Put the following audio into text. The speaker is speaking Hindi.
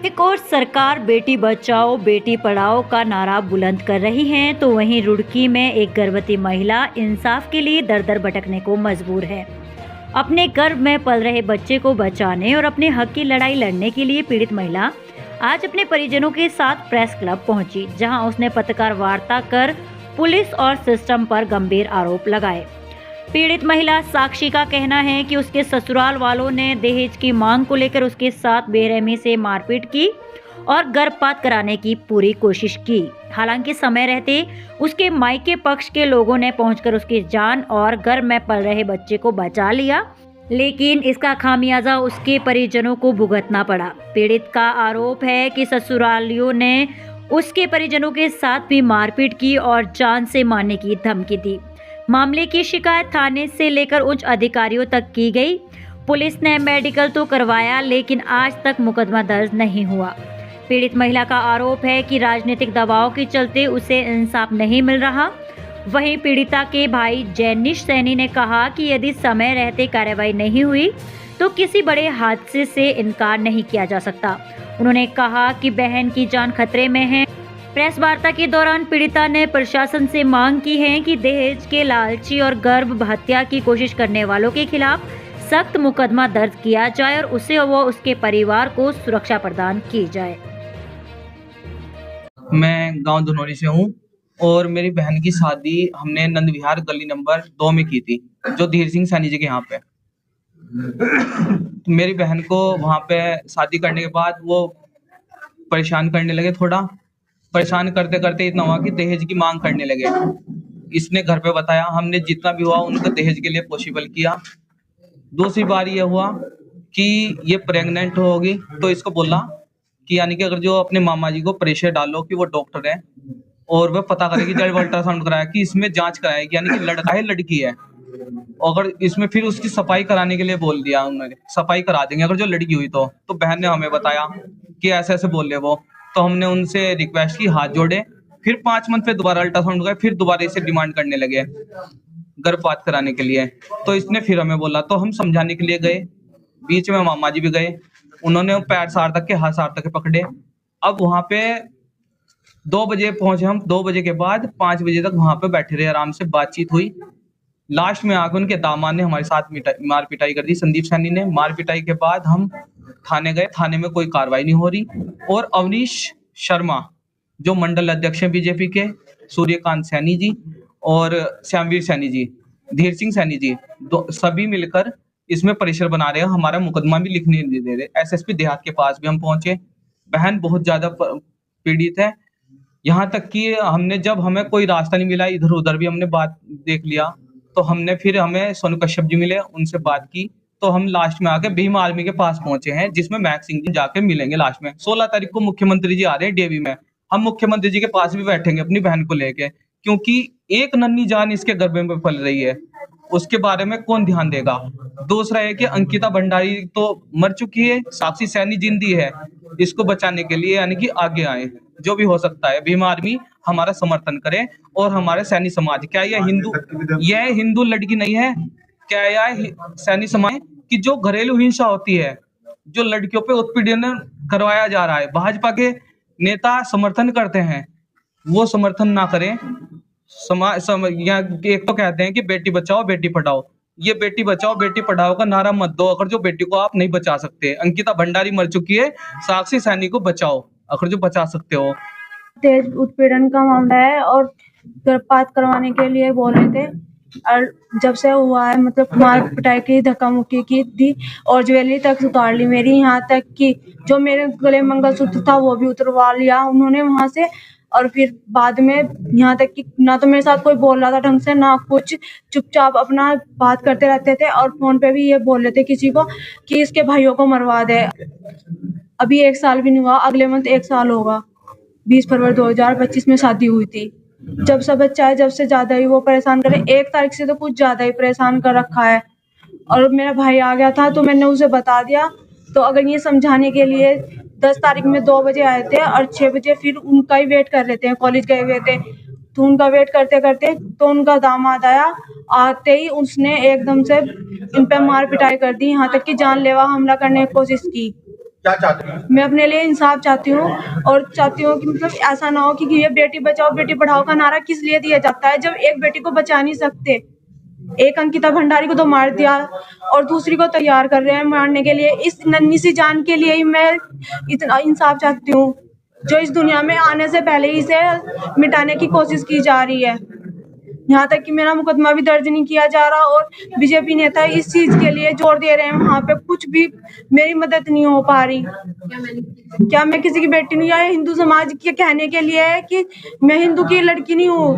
एक और सरकार बेटी बचाओ बेटी पढ़ाओ का नारा बुलंद कर रही है, तो वहीं रुड़की में एक गर्भवती महिला इंसाफ के लिए दर दर भटकने को मजबूर है। अपने गर्भ में पल रहे बच्चे को बचाने और अपने हक की लड़ाई लड़ने के लिए पीड़ित महिला आज अपने परिजनों के साथ प्रेस क्लब पहुंची, जहां उसने पत्रकार वार्ता कर पुलिस और सिस्टम पर गंभीर आरोप लगाए। पीड़ित महिला साक्षी का कहना है कि उसके ससुराल वालों ने दहेज की मांग को लेकर उसके साथ बेरहमी से मारपीट की और गर्भपात कराने की पूरी कोशिश की। हालांकि समय रहते उसके मायके पक्ष के लोगों ने पहुंचकर उसकी जान और गर्भ में पल रहे बच्चे को बचा लिया, लेकिन इसका खामियाजा उसके परिजनों को भुगतना पड़ा। पीड़ित का आरोप है कि ससुरालियों ने उसके परिजनों के साथ भी मारपीट की और जान से मारने की धमकी दी। मामले की शिकायत थाने से लेकर उच्च अधिकारियों तक की गई। पुलिस ने मेडिकल तो करवाया, लेकिन आज तक मुकदमा दर्ज नहीं हुआ। पीड़ित महिला का आरोप है कि राजनीतिक दबाव के चलते उसे इंसाफ नहीं मिल रहा। वहीं पीड़िता के भाई जैनिश सैनी ने कहा कि यदि समय रहते कार्रवाई नहीं हुई तो किसी बड़े हादसे से इनकार नहीं किया जा सकता। उन्होंने कहा कि बहन की जान खतरे में है। प्रेस वार्ता के दौरान पीड़िता ने प्रशासन से मांग की है कि दहेज के लालची और गर्भ हत्या की कोशिश करने वालों के खिलाफ सख्त मुकदमा दर्ज किया जाए और उसे व उसके परिवार को सुरक्षा प्रदान की जाए। मैं गांव धनौरी से हूं और मेरी बहन की शादी हमने नंद विहार गली नंबर 2 में की थी, जो धीर सिंह सैनी जी के यहाँ पे। तो मेरी बहन को वहां पे शादी करने के बाद वो परेशान करने लगे, थोड़ा परेशान करते करते इतना हुआ कि दहेज की मांग करने लगे। इसने घर पे बताया, हमने जितना भी हुआ उनको दहेज के लिए पॉसिबल किया। दूसरी बार ये हुआ कि ये प्रेग्नेंट होगी, तो इसको बोला कि यानी कि अगर जो अपने मामा जी को प्रेशर डालो कि वो डॉक्टर है और वह पता करेगी, जब अल्ट्रासाउंड कराया कि इसमें जांच कराएगी, यानी कि लड़का है लड़की है। अगर इसमें फिर उसकी सफाई कराने के लिए बोल दिया उन्होंने, सफाई करा देंगे अगर जो लड़की हुई तो बहन ने हमें बताया कि ऐसे ऐसे बोल रहे वो। तो हमने उनसे रिक्वेस्ट की, हाथ जोड़े। फिर 5 मंथ पे दोबारा अल्ट्रासाउंड गए, फिर दोबारा इसे डिमांड करने लगे गर्भपात कराने के लिए। तो इसने फिर हमें बोला, तो हम समझाने के लिए गए। बीच में मामा जी भी गए, उन्होंने पैर सार तक के, हाथ सार तक के पकड़े। अब वहां पे 2 बजे पहुंचे हम। 2 बजे के बाद 5 बजे तक वहां पे बैठे रहे, आराम से बातचीत हुई। लास्ट में आकर उनके दामाद ने हमारे साथ मार पिटाई कर दी, संदीप सैनी ने। मार पिटाई के बाद हम थाने गए, थाने में कोई कार्रवाई नहीं हो रही। और अवनीश शर्मा जो मंडल अध्यक्ष हैं बीजेपी के, सूर्यकांत सैनी जी और श्यामवीर सैनी जी, धीर सिंह सैनी जी, सभी मिलकर इसमें प्रेशर बना रहे हैं। हमारा मुकदमा भी लिखने नहीं दे रहे। एसएसपी देहात के पास भी हम पहुंचे। बहन बहुत ज्यादा पीड़ित है, यहाँ तक कि हमने जब हमें कोई रास्ता नहीं मिला, इधर उधर भी हमने बात देख लिया, तो हमने फिर हमें सोनू कश्यप जी मिले, उनसे बात की। तो हम लास्ट में आके भीम आर्मी के पास पहुंचे हैं, जिसमें महक सिंह जी जाके मिलेंगे लास्ट में। 16 तारीख को मुख्यमंत्री जी आ रहे हैं डेवी में। हम मुख्यमंत्री जी के पास भी बैठेंगे अपनी बहन को लेके, क्योंकि एक नन्ही जान इसके गर्भ में पल रही है, उसके बारे में कौन ध्यान देगा। दूसरा है कि अंकिता भंडारी तो मर चुकी है, साक्षी सैनी जिंदी है। इसको बचाने के लिए यानी कि आगे आए, जो भी हो सकता है। भीम आर्मी हमारा समर्थन करे और हमारे सैनी समाज, क्या यह हिंदू लड़की नहीं है? क्या यह सैनी समाज की जो घरेलू हिंसा होती है, जो लड़कियों पे उत्पीड़न करवाया जा रहा है, भाजपा के नेता समर्थन करते हैं, वो समर्थन ना करें। एक तो कहते हैं कि बेटी बचाओ बेटी पढ़ाओ, ये बेटी बचाओ बेटी पढ़ाओ का नारा मत दो अगर जो बेटी को आप नहीं बचा सकते। अंकिता भंडारी मर चुकी है, साक्षी सैनी को बचाओ अगर जो बचा सकते हो। दहेज उत्पीड़न का मामला है और गर्भपात करवाने के लिए बोल रहे थे, और जब से हुआ है मतलब मार पिटाई की, धक्का मुक्की की थी और ज्वेलरी तक उतार ली मेरी। यहाँ तक कि जो मेरे गले मंगलसूत्र था वो भी उतरवा लिया उन्होंने वहां से। और फिर बाद में यहाँ तक कि ना तो मेरे साथ कोई बोल रहा था ढंग से, ना कुछ, चुपचाप अपना बात करते रहते थे। और फोन पे भी ये बोल रहे थे किसी को कि इसके भाइयों को मरवा दे। अभी 1 साल भी नहीं हुआ, अगले मंथ 1 साल होगा। 20 फरवरी 2025 में शादी हुई थी। जब से बच्चा है, जब से ज्यादा ही वो परेशान करे। 1 तारीख से तो कुछ ज्यादा ही परेशान कर रखा है। और मेरा भाई आ गया था तो मैंने उसे बता दिया। तो अगर ये समझाने के लिए 10 तारीख में 2 बजे आए थे और 6 बजे फिर उनका ही वेट कर रहे थे, कॉलेज गए हुए थे। तो उनका वेट करते करते तो उनका दामाद आया। आते ही उसने एकदम से इन पे मार पिटाई कर दी, यहाँ तक कि जानलेवा हमला करने की कोशिश की। क्या चाहते हैं? मैं अपने लिए इंसाफ चाहती हूँ और चाहती हूँ कि मतलब ऐसा ना हो कि ये बेटी बचाओ बेटी पढ़ाओ का नारा किस लिए दिया जाता है जब एक बेटी को बचा नहीं सकते। एक अंकिता भंडारी को तो मार दिया और दूसरी को तैयार कर रहे हैं मारने के लिए। इस नन्ही सी जान के लिए ही मैं इतना इंसाफ चाहती हूँ जो इस दुनिया में आने से पहले ही इसे मिटाने की कोशिश की जा रही है। यहाँ तक कि मेरा मुकदमा भी दर्ज नहीं किया जा रहा और बीजेपी नेता इस चीज के लिए जोर दे रहे हैं। वहाँ पे कुछ भी मेरी मदद नहीं हो पा रही। क्या मैं किसी की बेटी नहीं, या हिंदू समाज के कहने के लिए है कि मैं हिंदू की लड़की नहीं हूँ।